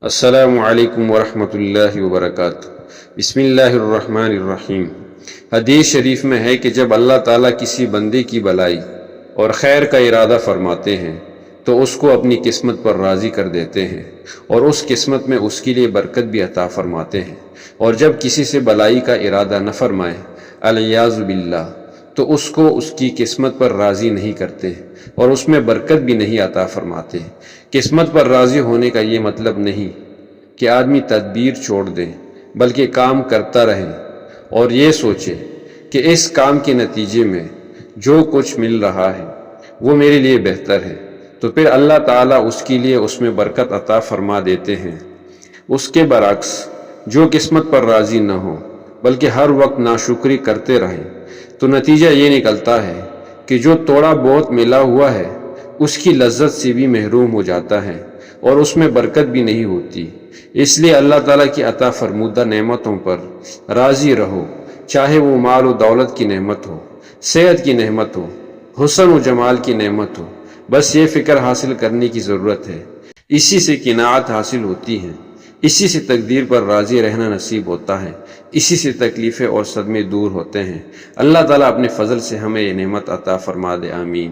السلام علیکم ورحمۃ اللہ وبرکاتہ۔ بسم اللہ الرحمن الرحیم۔ حدیث شریف میں ہے کہ جب اللہ تعالیٰ کسی بندے کی بھلائی اور خیر کا ارادہ فرماتے ہیں تو اس کو اپنی قسمت پر راضی کر دیتے ہیں اور اس قسمت میں اس کے لیے برکت بھی عطا فرماتے ہیں، اور جب کسی سے بھلائی کا ارادہ نہ فرمائیں الیاذ باللہ تو اس کو اس کی قسمت پر راضی نہیں کرتے اور اس میں برکت بھی نہیں عطا فرماتے۔ قسمت پر راضی ہونے کا یہ مطلب نہیں کہ آدمی تدبیر چھوڑ دے، بلکہ کام کرتا رہے اور یہ سوچے کہ اس کام کے نتیجے میں جو کچھ مل رہا ہے وہ میرے لیے بہتر ہے، تو پھر اللہ تعالیٰ اس کے لیے اس میں برکت عطا فرما دیتے ہیں۔ اس کے برعکس جو قسمت پر راضی نہ ہو بلکہ ہر وقت ناشکری کرتے رہیں تو نتیجہ یہ نکلتا ہے کہ جو تھوڑا بہت ملا ہوا ہے اس کی لذت سے بھی محروم ہو جاتا ہے اور اس میں برکت بھی نہیں ہوتی۔ اس لیے اللہ تعالیٰ کی عطا فرمودہ نعمتوں پر راضی رہو، چاہے وہ مال و دولت کی نعمت ہو، صحت کی نعمت ہو، حسن و جمال کی نعمت ہو، بس یہ فکر حاصل کرنے کی ضرورت ہے۔ اسی سے قناعت حاصل ہوتی ہے، اسی سے تقدیر پر راضی رہنا نصیب ہوتا ہے، اسی سے تکلیفیں اور صدمے دور ہوتے ہیں۔ اللہ تعالیٰ اپنے فضل سے ہمیں یہ نعمت عطا فرما دے، آمین۔